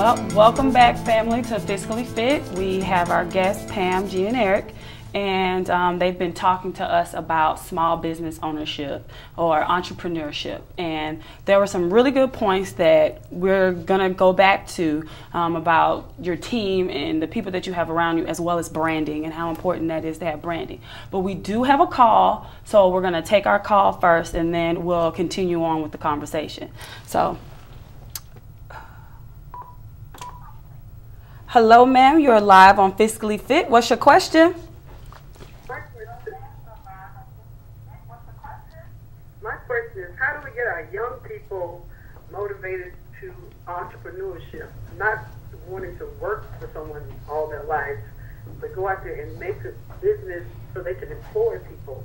Well, welcome back, family, to Fiscally Fit. We have our guests, Pam, G, and Eric, and they've been talking to us about small business ownership or entrepreneurship. And there were some really good points that we're going to go back to about your team and the people that you have around you, as well as branding and how important that is to have branding. But we do have a call, so we're going to take our call first, and then we'll continue on with the conversation. So. Hello, ma'am. You're live on Fiscally Fit. What's your question? My question is, how do we get our young people motivated to entrepreneurship? Not wanting to work for someone all their lives, but go out there and make a business so they can employ people.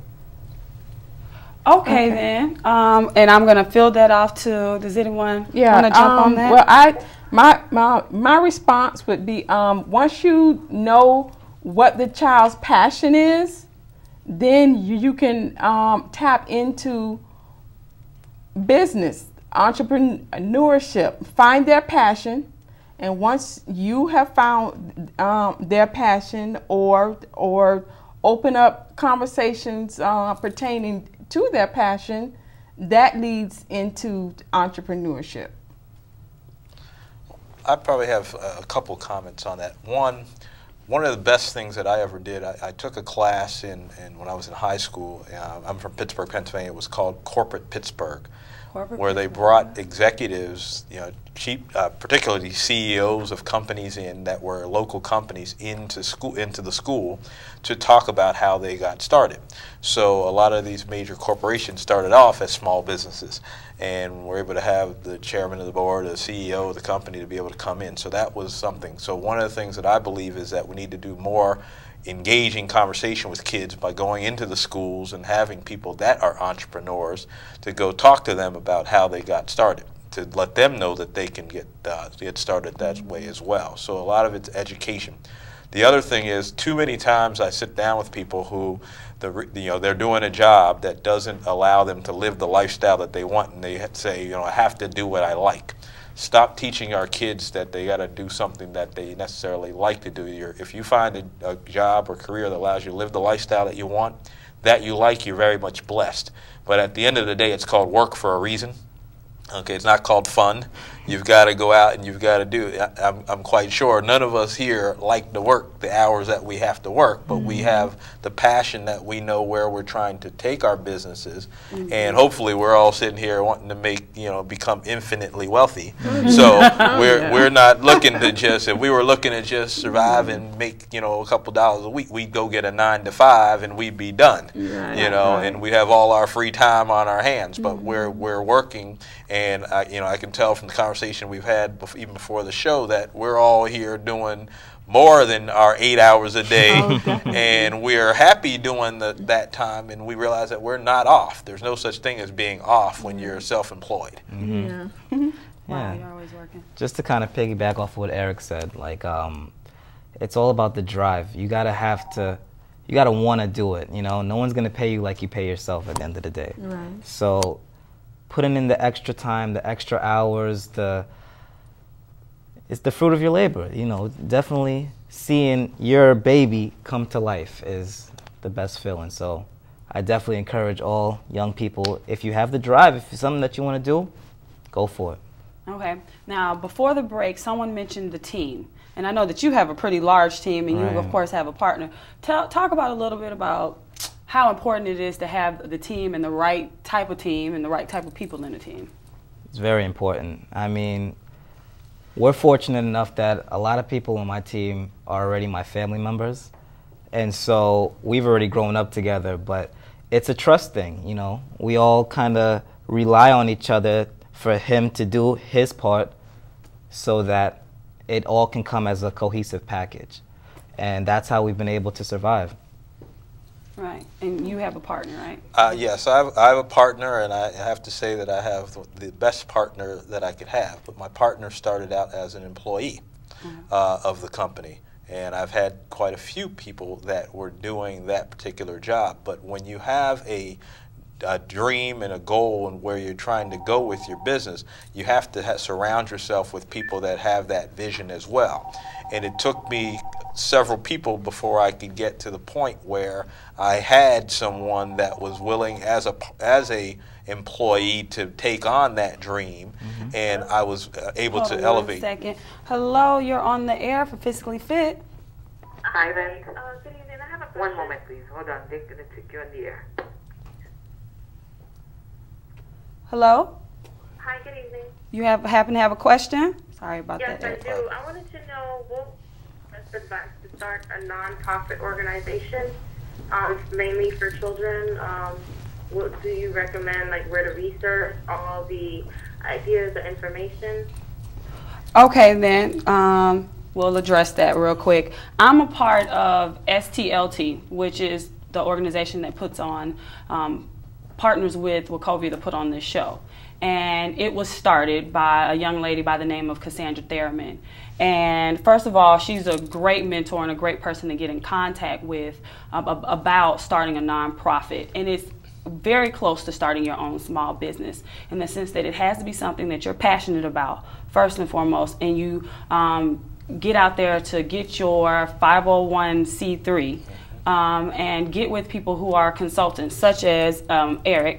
Okay, then. And I'm going to fill that off to, does anyone want to jump on that? Well, my response would be, once you know what the child's passion is, then you can tap into business, entrepreneurship, find their passion, and once you have found their passion or open up conversations pertaining to their passion, that leads into entrepreneurship. I probably have a couple comments on that. One of the best things that I ever did, I took a class when I was in high school. I'm from Pittsburgh, Pennsylvania. It was called Corporate Pittsburgh, where they brought executives, particularly CEOs of companies that were local companies into the school to talk about how they got started. So a lot of these major corporations started off as small businesses, and were able to have the chairman of the board, the CEO of the company, to be able to come in. So that was something. So one of the things that I believe is that we need to do more engaging conversation with kids by going into the schools and having people that are entrepreneurs to go talk to them about how they got started, to let them know that they can get started that way as well. So a lot of it's education. The other thing is, too many times I sit down with people who they're doing a job that doesn't allow them to live the lifestyle that they want, and they say, I have to do what I like. Stop teaching our kids that they got to do something that they necessarily like to do. If you find a job or career that allows you to live the lifestyle that you want, that you like, you're very much blessed. But at the end of the day, it's called work for a reason. Okay, it's not called fun. You've got to go out and you've got to do it. I'm quite sure none of us here like to work the hours that we have to work, but we have the passion that we know where we're trying to take our businesses, and hopefully we're all sitting here wanting to become infinitely wealthy. So we're not looking to just, if we were looking to just survive and make a couple dollars a week, we'd go get a 9 to 5 and we'd be done. And we have all our free time on our hands, but we're working. And I can tell from the conversation we've had even before the show that we're all here doing more than our 8 hours a day, and we're happy doing that time, and we realize that we're not off. There's no such thing as being off when you're self-employed. Wow, you're always working. Just to kind of piggyback off what Eric said, it's all about the drive. You gotta want to do it. No one's gonna pay you like you pay yourself at the end of the day. Right. So putting in the extra time, the extra hours, it's the fruit of your labor. Definitely seeing your baby come to life is the best feeling. So I definitely encourage all young people, if you have the drive, if it's something that you want to do, go for it. Okay. Now, before the break, someone mentioned the team. And I know that you have a pretty large team, and you, of course, have a partner. Talk about a little bit about how important it is to have the team and the right type of team and the right type of people in the team. It's very important. I mean, we're fortunate enough that a lot of people on my team are already my family members. And so we've already grown up together, but it's a trust thing, We all kind of rely on each other for him to do his part so that it all can come as a cohesive package. And that's how we've been able to survive. Right, and you have a partner, right? Yes, I have a partner, and I have to say that I have the best partner that I could have. But my partner started out as an employee of the company, and I've had quite a few people that were doing that particular job. But when you have a a dream and a goal and where you're trying to go with your business, you have to surround yourself with people that have that vision as well. And it took me several people before I could get to the point where I had someone that was willing as a employee to take on that dream, and I was able to elevate. 1 second. Hello, you're on the air for Fiscally Fit. Hi, then. Good evening. I have a question. One moment, please. Hold on. They're going to take you on the air. Hello? Hi, good evening. You happen to have a question? Sorry about yes, that. Yes, I do. I wanted to know what advice to start a nonprofit organization, mainly for children. What do you recommend, like where to research all the ideas, the information? Okay, then we'll address that real quick. I'm a part of STLT, which is the organization that puts on, partners with Wachovia to put on this show. And it was started by a young lady by the name of Cassandra Thurman. And first of all, she's a great mentor and a great person to get in contact with about starting a nonprofit. And it's very close to starting your own small business in the sense that it has to be something that you're passionate about first and foremost, and you get out there to get your 501c3 and get with people who are consultants such as Eric,